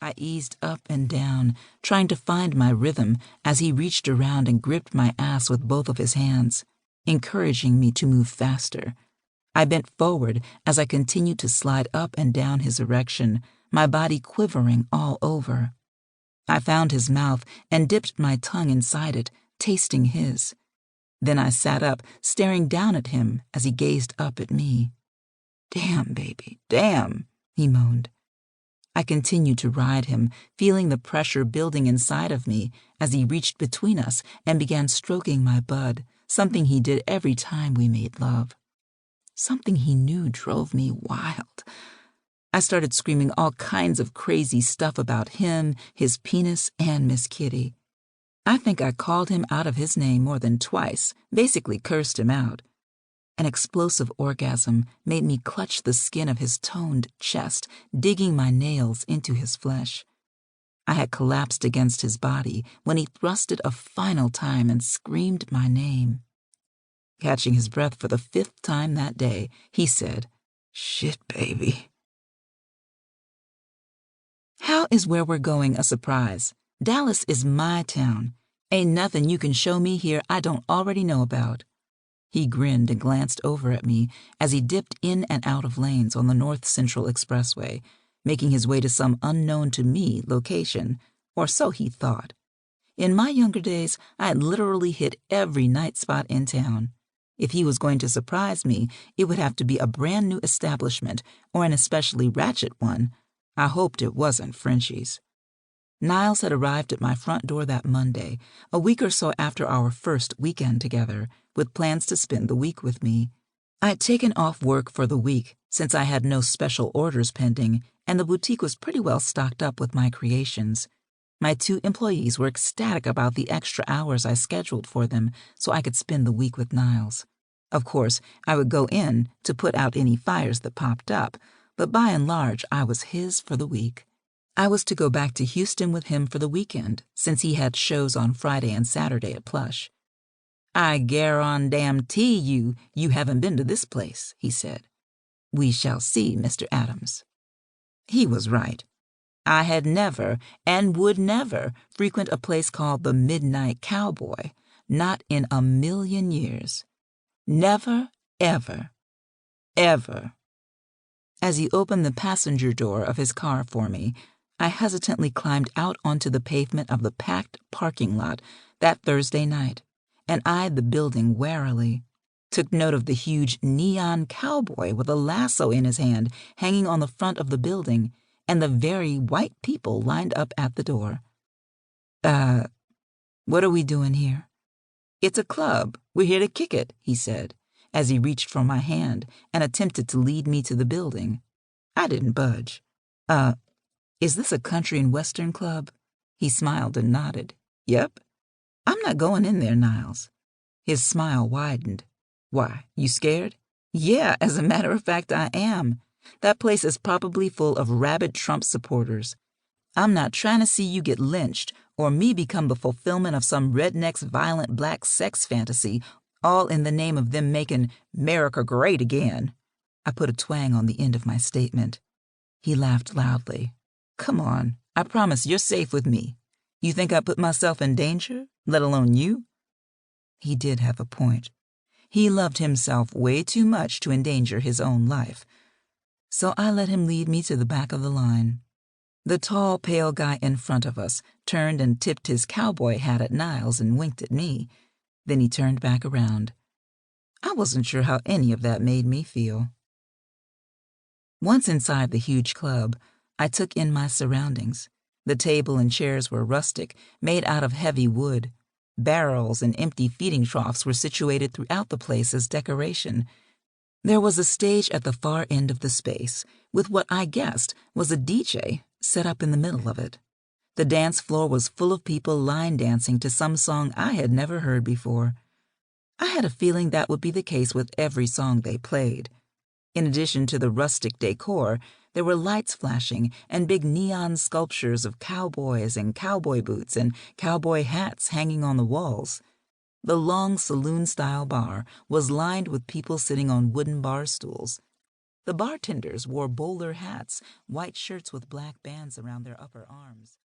I eased up and down, trying to find my rhythm as he reached around and gripped my ass with both of his hands, encouraging me to move faster. I bent forward as I continued to slide up and down his erection, my body quivering all over. I found his mouth and dipped my tongue inside it, tasting his. Then I sat up, staring down at him as he gazed up at me. "Damn, baby, damn," he moaned. I continued to ride him, feeling the pressure building inside of me as he reached between us and began stroking my bud, something he did every time we made love. Something he knew drove me wild. I started screaming all kinds of crazy stuff about him, his penis, and Miss Kitty. I think I called him out of his name more than twice, basically cursed him out. An explosive orgasm made me clutch the skin of his toned chest, digging my nails into his flesh. I had collapsed against his body when he thrusted a final time and screamed my name. Catching his breath for the 5th time that day, he said, "Shit, baby." How is where we're going a surprise? Dallas is my town. Ain't nothing you can show me here I don't already know about. He grinned and glanced over at me as he dipped in and out of lanes on the North Central Expressway, making his way to some unknown-to-me location, or so he thought. In my younger days, I had literally hit every night spot in town. If he was going to surprise me, it would have to be a brand-new establishment or an especially ratchet one. I hoped it wasn't Frenchie's. Nyles had arrived at my front door that Monday, a week or so after our first weekend together, with plans to spend the week with me. I had taken off work for the week since I had no special orders pending, and the boutique was pretty well stocked up with my creations. My 2 employees were ecstatic about the extra hours I scheduled for them so I could spend the week with Nyles. Of course, I would go in to put out any fires that popped up, but by and large, I was his for the week. I was to go back to Houston with him for the weekend, since he had shows on Friday and Saturday at Plush. "I guarantee you haven't been to this place," he said. "We shall see, Mr. Adams." He was right. I had never, and would never, frequent a place called the Midnight Cowboy, not in a million years. Never, ever, ever. As he opened the passenger door of his car for me, I hesitantly climbed out onto the pavement of the packed parking lot that Thursday night and eyed the building warily, took note of the huge neon cowboy with a lasso in his hand hanging on the front of the building and the very white people lined up at the door. What are we doing here?" "It's a club. We're here to kick it," he said, as he reached for my hand and attempted to lead me to the building. I didn't budge. Is this a country and western club?" He smiled and nodded. "Yep." "I'm not going in there, Nyles." His smile widened. "Why, you scared?" "Yeah, as a matter of fact, I am. That place is probably full of rabid Trump supporters. I'm not trying to see you get lynched or me become the fulfillment of some redneck's violent black sex fantasy, all in the name of them making America great again." I put a twang on the end of my statement. He laughed loudly. "Come on, I promise you're safe with me. You think I put myself in danger, let alone you?" He did have a point. He loved himself way too much to endanger his own life. So I let him lead me to the back of the line. The tall, pale guy in front of us turned and tipped his cowboy hat at Nyles and winked at me. Then he turned back around. I wasn't sure how any of that made me feel. Once inside the huge club, I took in my surroundings. The table and chairs were rustic, made out of heavy wood. Barrels and empty feeding troughs were situated throughout the place as decoration. There was a stage at the far end of the space, with what I guessed was a DJ set up in the middle of it. The dance floor was full of people line dancing to some song I had never heard before. I had a feeling that would be the case with every song they played. In addition to the rustic decor, there were lights flashing and big neon sculptures of cowboys and cowboy boots and cowboy hats hanging on the walls. The long saloon-style bar was lined with people sitting on wooden bar stools. The bartenders wore bowler hats, white shirts with black bands around their upper arms.